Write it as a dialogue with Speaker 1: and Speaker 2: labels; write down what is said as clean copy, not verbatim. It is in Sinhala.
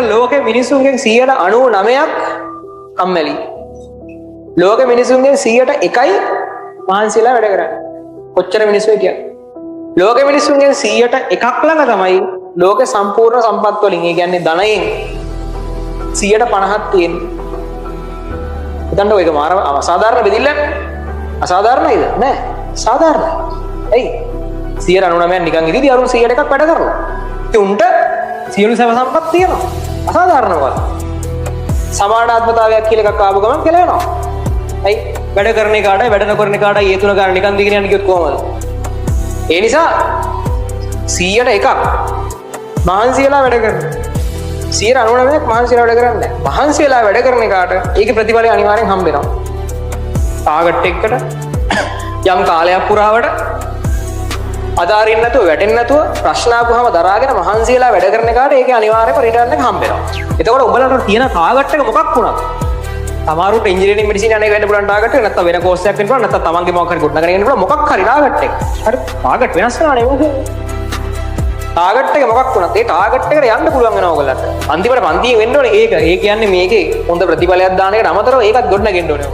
Speaker 1: ලෝකෙ මිනිසුන්ගෙන් 99%ක් කම්මැලි. ලෝකෙ මිනිසුන්ගෙන් 100%යි මහන්සියලා වැඩ කරන්නේ. කොච්චර මිනිස්සු හිටියද? ලෝකෙ මිනිසුන්ගෙන් 100%ක් ළඟ තමයි ලෝකෙ සම්පූර්ණ සම්පත් වලින්, ඒ කියන්නේ ධනයෙන් 150ක් තියෙන්නේ. හිතන්න ඔයක මාර අසාධාරණ බෙදිල්ලක්. අසාධාරණයිද? නෑ. සාධාරණයි. ඇයි? 99% නිකන් ඉදීදී අරුන් 100%ක් වැඩ කරනවා. ඒ උන්ට සියලු සම සම්පත් තියෙනවා. අසාධාරණ වල. සමානාත්මතාවයක් කියලා එකක් ආපු ගමන් කෙලවෙනවා. ඇයි? වැඩ කරන එකාටයි වැඩ නොකරන එකාටයි ඒ තුන ගන්න නිකන් දිගින් යන්න කිව්වොත් කොහමද? ඒ නිසා 100%ක් මහන්සියලා වැඩ කරනවා. 99%ක් මහන්සියලා වැඩ කරන්නේ නැහැ. මහන්සියලා වැඩ කරන එකාට ඒකේ ප්‍රතිඵලය අනිවාර්යෙන් හම්බ වෙනවා. ටාගට් එකකට යම් කාලයක් පුරාවට අදාරින්න නැතුව වැටෙන්නේ නැතුව ප්‍රශ්න ආපුවම දරාගෙන මහන්සියලා වැඩ කරන එකාට ඒකේ අනිවාර්යයෙන්ම රිටර්න් එක හම්බ වෙනවා. එතකොට ඔයාලට තියෙන ටාගට් එක මොකක් වුණත් තමාරුට ඉංජිනේරින් මෙඩිසින් යන්නේ වෙන්න පුළුවන් ටාගට් එක නැත්නම් වෙන කෝස් එකක් වෙන්න පුළුවන් නැත්නම් තමන්ගේ මොකක් හරි ගොඩනගගෙන යන්න පුළුවන් මොකක් හරි ටාගට් එක. හරි ටාගට් වෙනස් වෙනවා නේ මොකද? ටාගට් එක මොකක් වුණත් ඒ ටාගට් එකට යන්න පුළුවන් වෙනවා ඔයගලට. අන්තිමට පන්තියෙන් වෙන්න ඕනේ ඒක. ඒ කියන්නේ මේකේ හොඳ ප්‍රතිඵලයක් දාන එකට අමතරව ඒකත් ගොඩනගෙන්න ඕනේ.